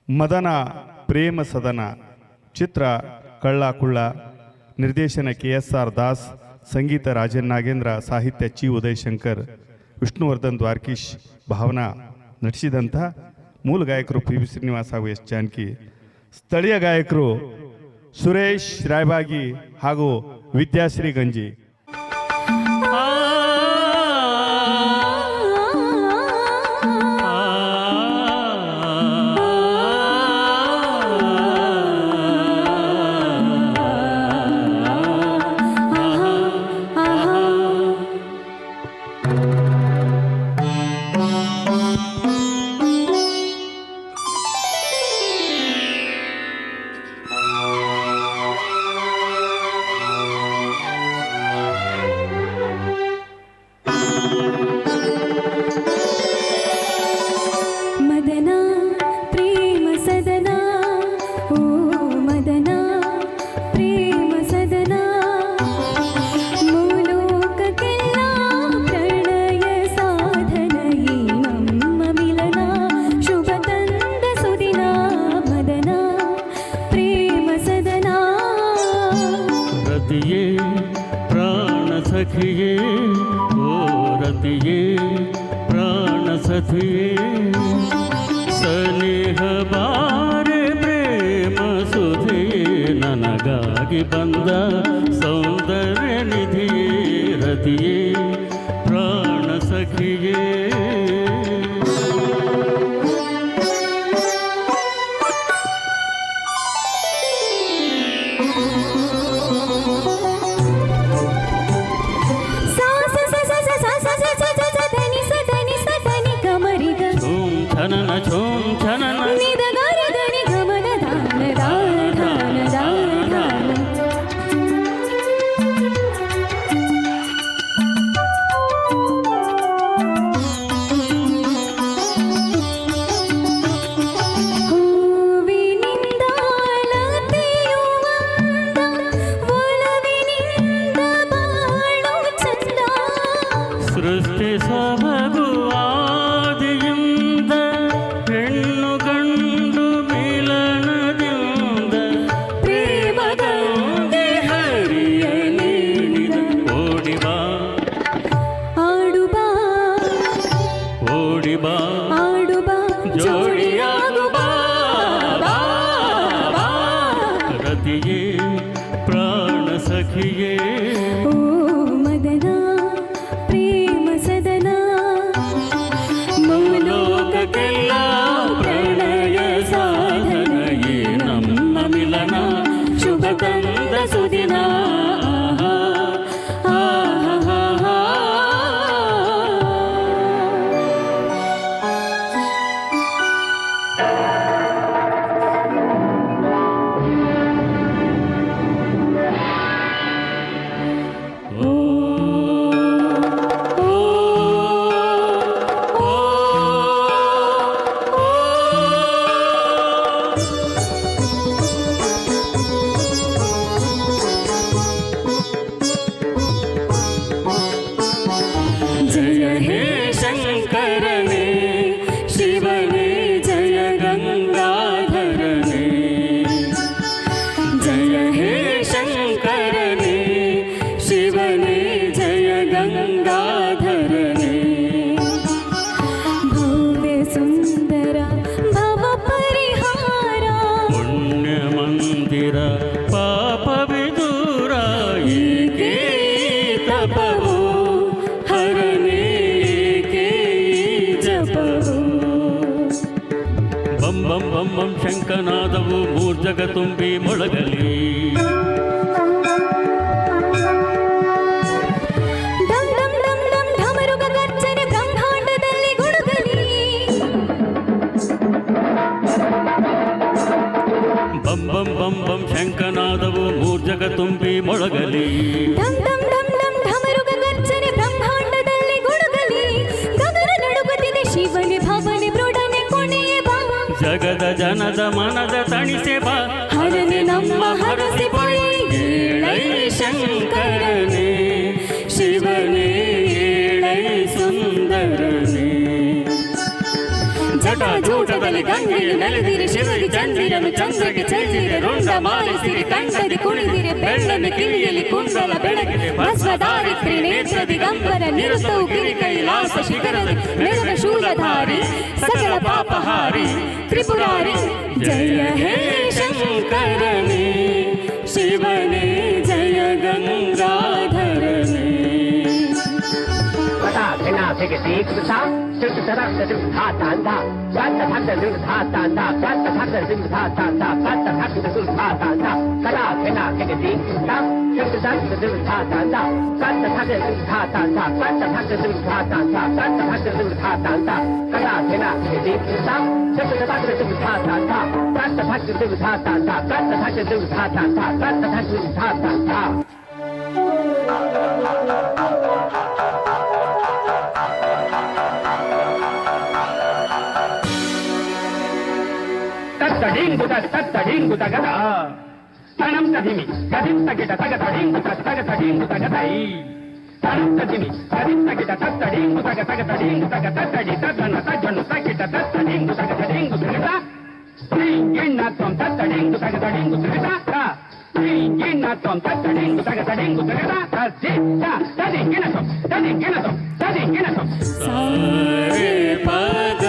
ಮದನ ಪ್ರೇಮ ಸದನ ಚಿತ್ರ ಕಳ್ಳ ಕುಳ್ಳ. ನಿರ್ದೇಶನ KSR ದಾಸ್, ಸಂಗೀತ ರಾಜನ್ ನಾಗೇಂದ್ರ, ಸಾಹಿತ್ಯ ಚಿ ಉದಯಶಂಕರ್, ವಿಷ್ಣುವರ್ಧನ್ ದ್ವಾರ್ಕೀಶ್, ಭಾವನಾ ನಟಿಸಿದಂಥ ಮೂಲ ಗಾಯಕರು PB ಶ್ರೀನಿವಾಸ್ ಹಾಗೂ S ಜಾನಕಿ. ಸ್ಥಳೀಯ ಗಾಯಕರು ಸುರೇಶ್ ರಾಯಬಾಗಿ ಹಾಗೂ ವಿದ್ಯಾಶ್ರೀ ಗಂಜಿ. सखिए ओ रतिये प्राण सखिये स्नेह बारे प्रेम सुधिये ನನಗಾಗಿ ಬಂದ ಸೌಂದರ್ಯ ನಿಧಿಯೇ ರತಿಯೇ ಪ್ರಾಣ ಸಖಿಯೇ. ಸೃಷ್ಟಿ ಸೊಬಗುವಾದಿಯಿಂದ ಹೆಣ್ಣು ಗಂಡು ಮಿಲನದಿಂದ ಪ್ರೇಮದಂತೆ ಹರಿಯ ನೀಡಿದ ಓಡಿಬಾ ಆಡುಬಾ ಓಡಿಬಾ ಆಡುಬಾ ಜೋಡಿಯಾಗುಬಾ ರತಿಯೇ ಪ್ರಾಣ ಸಖಿಯೇ. ತಂದ ಸುದಿನ ಪಾಪ ವಿದೂರ ಏಕೆ ತಪವು ಹರನೇ ಏಕೆ ಜಪವು. ಬಂ ಬಂ ಬಂ ಬಂ ಶಂಕನಾದವು ಮೂರ್ಜಗ ತುಂಬಿ ಮೊಳಗಲಿ. ಬಂ ಬಂ ಬಂ ಬಂ ಶಂಕನಾದವು ಮೂರ್ಜಗ ತುಂಬಿ ಮೊಳಗಲಿ. ಢಮರುಗ ಗರ್ಜನೆ ಬ್ರಹ್ಮಾಂಡದಲ್ಲಿ ಗುಡುಗಲಿ. ಗಗನ ನಡುಗುತ್ತಿದೆ ಶಿವನೇ ಭಾವನೆ ಮೃಡನೆ ಕೊನೆಯೇ ಬಾ. ಜಗದ ಜನದ ಮನದ ತಣಿಸೆ ಬಾ ಹರನೆ ನಮ್ಮ ಹರಸಿ ಪೊಳೆ. ಏಳೈ ಶಂಕರನೇ ಶಿವನೇ ಏಳೈ ಸುಂದರನೇ. ಜಟಾಜೂಟದಲ್ಲಿ ಗಂಗೆಗೆ ನಲಿದಿರೆ ಶಿವಗೆ ಚಂದಿರನು ಚಂದ್ರಗೆ ಚೆಲ್ಲಿರೆ ರುಂಡ ಮಾಲಿಸಿರಿ ಕಂಠದಿ ಕುಣಿದಿರೆ ಬೆಳ್ಳನೆ ಕಿವಿಯಲ್ಲಿ ಕುಂಡಲ ಬೆಳಗ್ಗೆ ಭಸ್ಮಧಾರಿತ್ರಿ ನೇತ್ರ ದಿಗಂಬರ ನಿರುತವು ಗಿರಿ ಕೈಲಾಸ ಶಿಖರದ ಮೆರವ ಶೂಲಧಾರಿ ಸಕಲ ಪಾಪಹಾರಿ ತ್ರಿಪುರಾರಿ ಜಯ ಹೇ ಶಂಕರನೇ ಶಿವನೇ ಜಯ ಗಂಗಾಧರನೇ ತತ್ತಡಿಂಗುತ ಗದ ತಣಂ ತದಿಮಿ ಗದಿಂ ತಗಿಟ ತಗ ತಡಿಂಗುತ ತಗ ತಡಿಂಗುತ ಗದೈ ತಣಂ ತದಿಮಿ ಗದಿಂ ತಗಿಟ ತತ್ತಡಿಂಗುತ ತಗ ತಡಿಂಗುತ ತತ್ತಡಿ ತದ್ದನ ತಜ್ಜನು ತಗಿಟ ತತ್ತಡಿಂಗುತ ತಡಿಂಗುತ ಗದ ಶ್ರೀ ಗಿಣ್ಣತ್ವಂ ತತ್ತಡಿಂಗುತ ತಡಿಂಗುತ ಗದ ಶ್ರೀ ಗಿಣ್ಣತ್ವಂ ತತ್ತಡಿಂಗುತ ತಡಿಂಗುತ ಗದ ತಜ್ಜಿ ತದಿ ಗಿಣತ್ವಂ ತದಿ ಗಿಣತ್ವಂ ತದಿ ಗಿಣತ್ವಂ ಸಾರೆ ಪದ